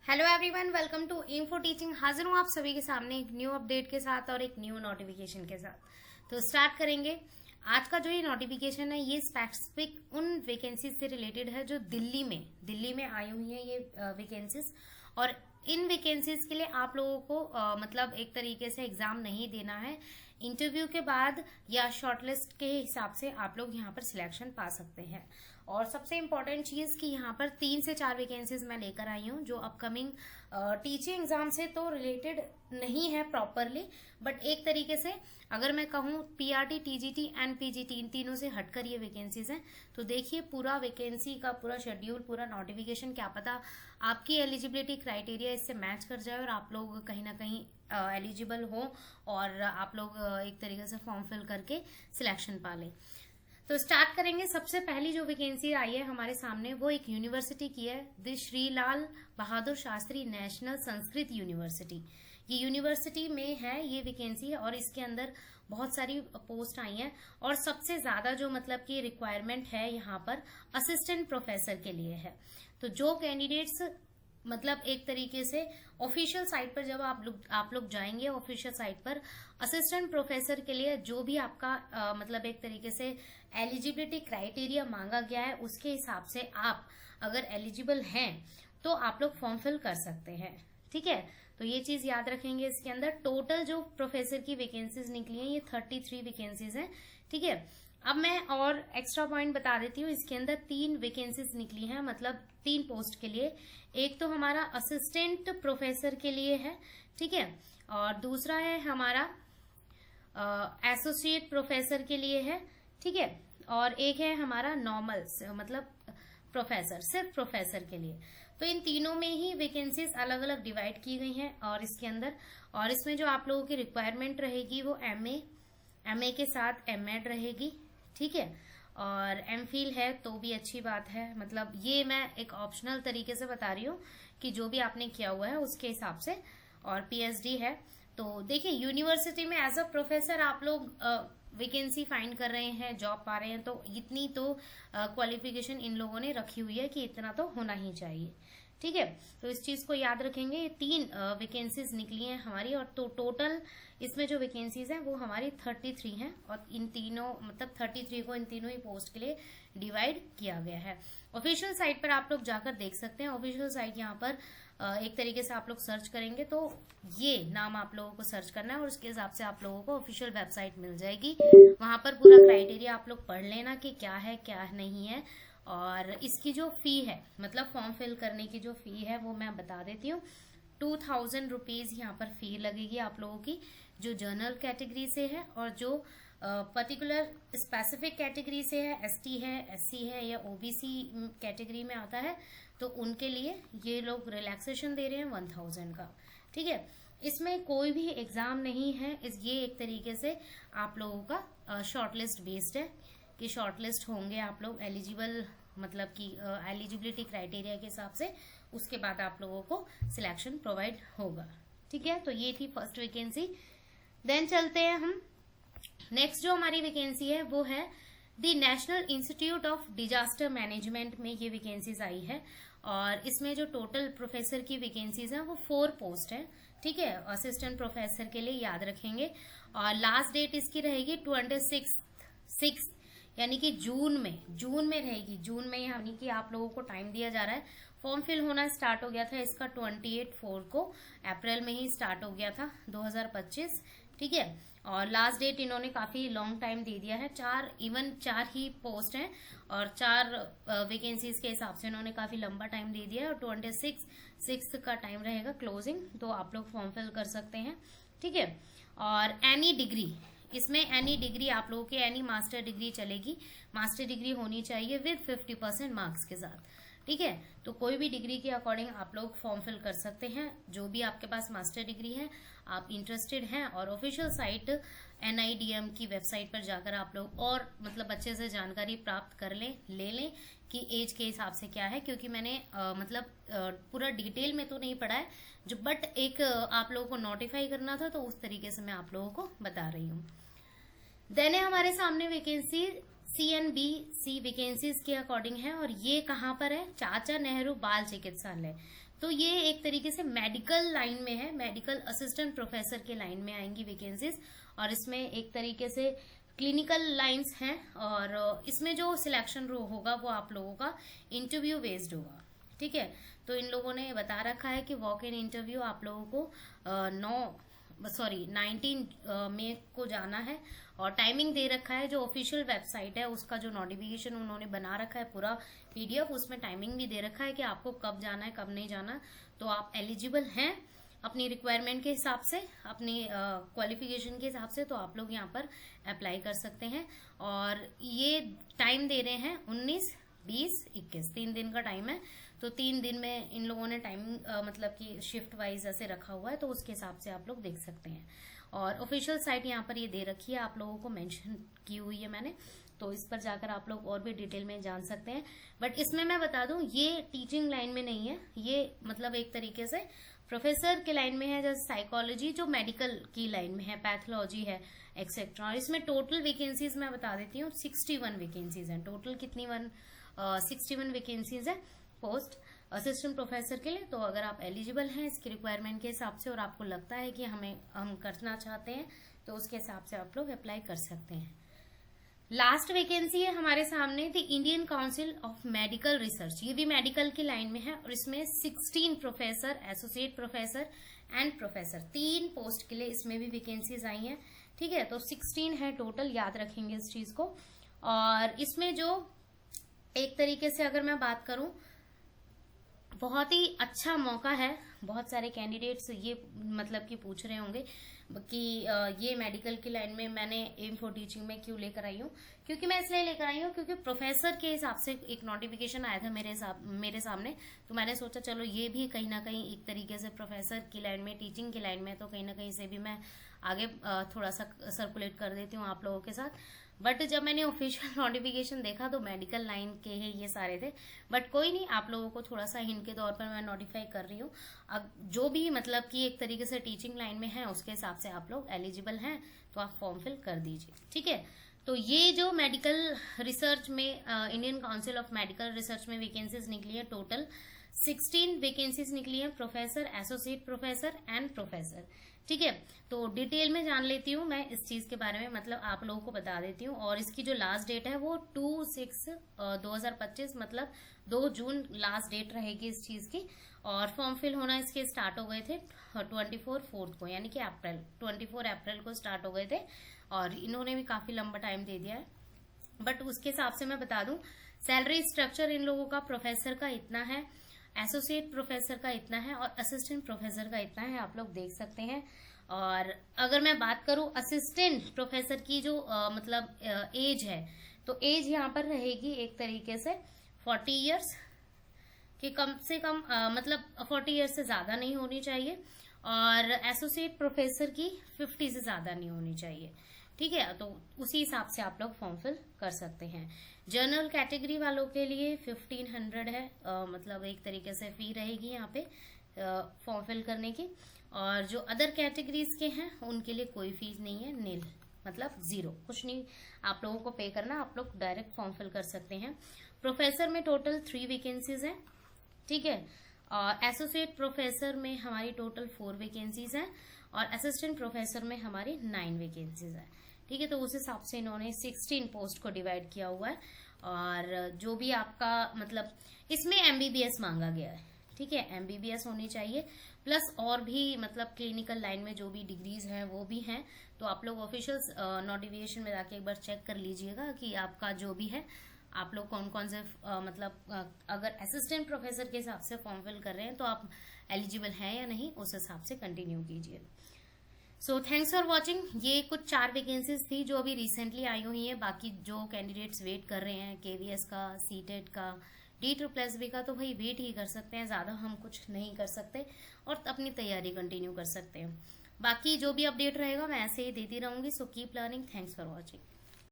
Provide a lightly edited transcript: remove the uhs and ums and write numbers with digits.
Hello everyone, welcome to info teaching. हाजिर हूँ आप सभी के सामने एक न्यू अपडेट के साथ और एक न्यू नोटिफिकेशन के साथ। तो स्टार्ट करेंगे। आज का जो ये नोटिफिकेशन है ये स्पेसिफिक उन वैकेंसीज से रिलेटेड है जो दिल्ली में आई हुई है ये वैकेंसीज। और इन वैकेंसीज के लिए आप लोगों को मतलब एक तरीके से एग्जाम नहीं देना है। इंटरव्यू के बाद या शॉर्टलिस्ट के हिसाब से आप लोग यहाँ पर सिलेक्शन पा सकते हैं। और सबसे इम्पोर्टेंट चीज कि यहाँ पर 3 से 4 वैकेंसीज मैं लेकर आई हूँ जो अपकमिंग टीचिंग एग्जाम से तो रिलेटेड नहीं है प्रॉपरली, बट एक तरीके से अगर मैं कहूँ पीआरटी, टीजीटी एंड पीजीटी इन तीनों से हटकर ये वैकेंसीज हैं। तो देखिए पूरा वैकेंसी का पूरा शेड्यूल, पूरा नोटिफिकेशन, क्या पता आपकी एलिजिबिलिटी क्राइटेरिया इससे मैच कर जाए और आप लोग कहीं ना कहीं एलिजिबल हो और आप लोग एक तरीके से फॉर्म फिल करके सिलेक्शन पा लें। तो स्टार्ट करेंगे। सबसे पहली जो वैकेंसी आई है हमारे सामने वो एक यूनिवर्सिटी की है, the Shri Lal Bahadur Shastri national Sanskrit university. ये यूनिवर्सिटी में है ये वैकेंसी और इसके अंदर बहुत सारी पोस्ट आई हैं और सबसे ज्यादा जो मतलब की रिक्वायरमेंट है यहाँ पर असिस्टेंट प्रोफेसर के लिए है। तो जो कैंडिडेट्स मतलब एक तरीके से ऑफिशियल साइट पर जब आप लोग जाएंगे ऑफिशियल साइट पर असिस्टेंट प्रोफेसर के लिए जो भी आपका मतलब एक तरीके से एलिजिबिलिटी क्राइटेरिया मांगा गया है उसके हिसाब से आप अगर एलिजिबल हैं तो आप लोग फॉर्म फिल कर सकते हैं। ठीक है, तो ये चीज याद रखेंगे। इसके अंदर टोटल जो प्रोफेसर की वैकेंसीज निकली हैं ये 33 वैकेंसीज हैं। ठीक है, अब मैं और एक्स्ट्रा पॉइंट बता देती हूँ। इसके अंदर 3 वैकेंसीज निकली हैं, मतलब 3 पोस्ट के लिए। एक तो हमारा असिस्टेंट प्रोफेसर के लिए है, ठीक है, और दूसरा है हमारा एसोसिएट प्रोफेसर के लिए है, ठीक है, और एक है हमारा नॉर्मल मतलब प्रोफेसर, सिर्फ प्रोफेसर के लिए। तो इन तीनों में ही वैकेंसीज अलग अलग डिवाइड की गई हैं और इसके अंदर और इसमें जो आप लोगों की रिक्वायरमेंट रहेगी वो एमए के साथ एमएड रहेगी। ठीक है, और एमफिल है तो भी अच्छी बात है। मतलब ये मैं एक ऑप्शनल तरीके से बता रही हूँ कि जो भी आपने किया हुआ है उसके हिसाब से, और पीएचडी है। तो देखिए यूनिवर्सिटी में एज अ प्रोफेसर आप लोग वैकेंसी फाइंड कर रहे हैं, जॉब पा रहे हैं, तो इतनी तो क्वालिफिकेशन इन लोगों ने रखी हुई है कि इतना तो होना ही चाहिए। ठीक है, तो इस चीज को याद रखेंगे। ये 3 वैकेंसीज निकली हैं हमारी और तो टोटल इसमें जो वैकेंसीज हैं वो हमारी 33 हैं और इन तीनों मतलब 33 को इन तीनों ही पोस्ट के लिए डिवाइड किया गया है। ऑफिशियल साइट पर आप लोग जाकर देख सकते हैं। ऑफिशियल साइट यहाँ पर एक तरीके से आप लोग सर्च करेंगे तो ये नाम आप लोगों को सर्च करना है और उसके हिसाब से आप लोगों को ऑफिशियल वेबसाइट मिल जाएगी। वहां पर पूरा क्राइटेरिया आप लोग पढ़ लेना कि क्या है क्या नहीं है। और इसकी जो फी है मतलब फॉर्म फिल करने की जो फी है वो मैं बता देती हूँ। 2000 रुपीज यहाँ पर फी लगेगी आप लोगों की जो जनरल कैटेगरी से है, और जो पर्टिकुलर स्पेसिफिक कैटेगरी से है, एसटी है, एससी है या ओबीसी कैटेगरी में आता है, तो उनके लिए ये लोग रिलैक्सेशन दे रहे हैं 1000 का। ठीक है, इसमें कोई भी एग्जाम नहीं है। ये एक तरीके से आप लोगों का शॉर्टलिस्ट बेस्ड है कि शॉर्टलिस्ट होंगे आप लोग एलिजिबल मतलब कि एलिजिबिलिटी क्राइटेरिया के हिसाब से, उसके बाद आप लोगों को सिलेक्शन प्रोवाइड होगा। ठीक है, तो ये थी फर्स्ट वैकेंसी। देन चलते हैं हम नेक्स्ट। जो हमारी वैकेंसी है वो है the national institute of disaster management में ये वैकेंसीज आई है और इसमें जो टोटल प्रोफेसर की वैकेंसीज हैं वो 4 पोस्ट है। ठीक है, असिस्टेंट प्रोफेसर के लिए याद रखेंगे और लास्ट डेट इसकी रहेगी 26 यानी कि जून में रहेगी। जून में यानी कि आप लोगों को टाइम दिया जा रहा है। फॉर्म फिल होना स्टार्ट हो गया था इसका 28/4 को, अप्रैल में ही स्टार्ट हो गया था 2025। ठीक है, और लास्ट डेट इन्होंने काफी लॉन्ग टाइम दे दिया है। 4 ही पोस्ट हैं और 4 वैकेंसीज के हिसाब से इन्होंने काफी लंबा टाइम दे दिया है और 26 का टाइम रहेगा क्लोजिंग, तो आप लोग फॉर्म फिल कर सकते हैं। ठीक है, और एनी डिग्री, इसमें एनी डिग्री आप लोगों की एनी मास्टर डिग्री चलेगी। मास्टर डिग्री होनी चाहिए विद 50% मार्क्स के साथ। ठीक है, तो कोई भी डिग्री के अकॉर्डिंग आप लोग फॉर्म फिल कर सकते हैं। जो भी आपके पास मास्टर डिग्री है आप इंटरेस्टेड हैं, और ऑफिशियल साइट NIDM की वेबसाइट पर जाकर आप लोग और मतलब अच्छे से जानकारी प्राप्त कर ले लें कि एज के हिसाब से क्या है, क्योंकि मैंने पूरा डिटेल में तो नहीं पढ़ा है जो, बट एक आप लोगों को नोटिफाई करना था तो उस तरीके से मैं आप लोगों को बता रही हूँ। देन है हमारे सामने वैकेंसी CNBC वैकेंसीज के अकॉर्डिंग है और ये कहाँ पर है, चाचा नेहरू बाल चिकित्सालय। तो ये एक तरीके से मेडिकल लाइन में है, मेडिकल असिस्टेंट प्रोफेसर के लाइन में आएंगी वैकेंसीज और इसमें एक तरीके से क्लिनिकल लाइंस हैं और इसमें जो सिलेक्शन होगा वो आप लोगों का इंटरव्यू बेस्ड होगा, ठीक है। तो इन लोगों ने बता रखा है कि वॉक इन इंटरव्यू आप लोगों को 19 मई को जाना है और टाइमिंग दे रखा है। जो ऑफिशियल वेबसाइट है उसका जो नोटिफिकेशन उन्होंने बना रखा है पूरा PDF, उसमें टाइमिंग भी दे रखा है कि आपको कब जाना है कब नहीं जाना। तो आप एलिजिबल हैं अपनी रिक्वायरमेंट के हिसाब से, अपनी क्वालिफिकेशन के हिसाब से, तो आप लोग यहाँ पर अप्लाई कर सकते हैं। और ये टाइम दे रहे हैं 19, 20, 21, 3 दिन का टाइम है। तो 3 दिन में इन लोगों ने टाइम मतलब कि शिफ्ट वाइज ऐसे रखा हुआ है, तो उसके हिसाब से आप लोग देख सकते हैं। और ऑफिशियल साइट यहाँ पर ये दे रखी है, आप लोगों को मेंशन की हुई है मैंने, तो इस पर जाकर आप लोग और भी डिटेल में जान सकते हैं। बट इसमें मैं बता दूं ये टीचिंग लाइन में नहीं है, ये मतलब एक तरीके से प्रोफेसर के लाइन में है, जैसे साइकोलॉजी जो मेडिकल की लाइन में है, पैथोलॉजी है एक्सेट्रा। और इसमें टोटल वैकेंसीज मैं बता देती हूँ 61 वैकेंसीज हैं टोटल। कितनी 61 वैकेंसीज है पोस्ट असिस्टेंट प्रोफेसर के लिए। तो अगर आप एलिजिबल हैं इसकी रिक्वायरमेंट के हिसाब से और आपको लगता है कि हम करना चाहते हैं तो उसके हिसाब से आप लोग अप्लाई कर सकते हैं। लास्ट वैकेंसी है हमारे सामने the Indian council of medical research, ये भी मेडिकल की लाइन में है और इसमें 16 professor, associate professor and professor 3 post के लिए इसमें भी वैकेंसीज आई हैं, ठीक है। तो 16 है टोटल, याद रखेंगे इस चीज को। और इसमें जो एक तरीके से अगर मैं बात करूं, बहुत ही अच्छा मौका है। बहुत सारे कैंडिडेट्स ये मतलब कि पूछ रहे होंगे कि ये मेडिकल की लाइन में मैंने एम फॉर टीचिंग में क्यों लेकर आई हूँ। क्योंकि मैं इसलिए लेकर आई हूँ क्योंकि प्रोफेसर के हिसाब से एक नोटिफिकेशन आया था मेरे सामने, तो मैंने सोचा चलो ये भी कहीं ना कहीं एक तरीके से प्रोफेसर की लाइन में, टीचिंग की लाइन में, तो कहीं ना कहीं से भी मैं आगे थोड़ा सा सर्कुलेट कर देती हूँ आप लोगों के साथ। बट जब मैंने ऑफिशियल नोटिफिकेशन देखा तो मेडिकल लाइन के ही ये सारे थे। बट कोई नहीं, आप लोगों को थोड़ा सा हिंट के तौर पर मैं नोटिफाई कर रही हूँ। अब जो भी मतलब कि एक तरीके से टीचिंग लाइन में है उसके हिसाब से आप लोग एलिजिबल हैं तो आप फॉर्म फिल कर दीजिए, ठीक है। तो ये जो मेडिकल रिसर्च में Indian council of medical research में वैकेंसीज निकली है, टोटल 16 वैकेंसीज निकली है, professor, associate professor and professor, ठीक है। तो डिटेल में जान लेती हूँ मैं इस चीज के बारे में, मतलब आप लोगों को बता देती हूँ। और इसकी जो लास्ट डेट है वो 2/6/2025 मतलब 2 जून लास्ट डेट रहेगी इस चीज की। और फॉर्म फिल होना इसके स्टार्ट हो गए थे 24/4 को, यानी कि 24 अप्रैल को स्टार्ट हो गए थे। और इन्होंने भी काफी लंबा टाइम दे दिया है। बट उसके हिसाब से मैं बता दूं सैलरी स्ट्रक्चर इन लोगों का प्रोफेसर का इतना है, एसोसिएट प्रोफेसर का इतना है और असिस्टेंट प्रोफेसर का इतना है, आप लोग देख सकते हैं। और अगर मैं बात करूं असिस्टेंट प्रोफेसर की जो मतलब एज है, तो एज यहाँ पर रहेगी एक तरीके से 40 इयर्स कि कम से कम मतलब 40 इयर्स से ज्यादा नहीं होनी चाहिए। और एसोसिएट प्रोफेसर की 50 से ज्यादा नहीं होनी चाहिए, ठीक है। तो उसी हिसाब से आप लोग फॉर्म फिल कर सकते हैं। जनरल कैटेगरी वालों के लिए 1500 है, मतलब एक तरीके से फी रहेगी यहाँ पे फॉर्म फिल करने की। और जो अदर कैटेगरीज के हैं उनके लिए कोई फीस नहीं है, नील मतलब 0, कुछ नहीं आप लोगों को पे करना, आप लोग डायरेक्ट फॉर्म फिल कर सकते हैं। प्रोफेसर में टोटल 3 वैकेंसीज हैं, ठीक है। और एसोसिएट प्रोफेसर में हमारी टोटल 4 वैकेंसीज हैं और असिस्टेंट प्रोफेसर में हमारी 9 वैकेंसीज है, ठीक है। तो उस हिसाब से इन्होंने 16 पोस्ट को डिवाइड किया हुआ है। और जो भी आपका मतलब इसमें MBBS मांगा गया है, ठीक है, MBBS होनी चाहिए। प्लस और भी मतलब क्लिनिकल लाइन में जो भी डिग्रीज हैं वो भी हैं। तो आप लोग ऑफिशियल नोटिफिकेशन में जाके एक बार चेक कर लीजिएगा कि आपका जो भी है आप लोग कौन कौन से मतलब अगर असिस्टेंट प्रोफेसर के हिसाब से फॉर्म फिल कर रहे हैं तो आप एलिजिबल हैं या नहीं, उस हिसाब से कंटिन्यू कीजिए। So thanks for watching. ये कुछ 4 वैकेंसीज थी जो अभी रिसेंटली आई हुई है। बाकी जो कैंडिडेट्स वेट कर रहे हैं KVS का, CTET का, D2+B का, तो भाई वेट ही कर सकते हैं, ज्यादा हम कुछ नहीं कर सकते और अपनी तैयारी कंटिन्यू कर सकते हैं। बाकी जो भी अपडेट रहेगा मैं ऐसे ही देती रहूंगी। So keep learning. Thanks for watching.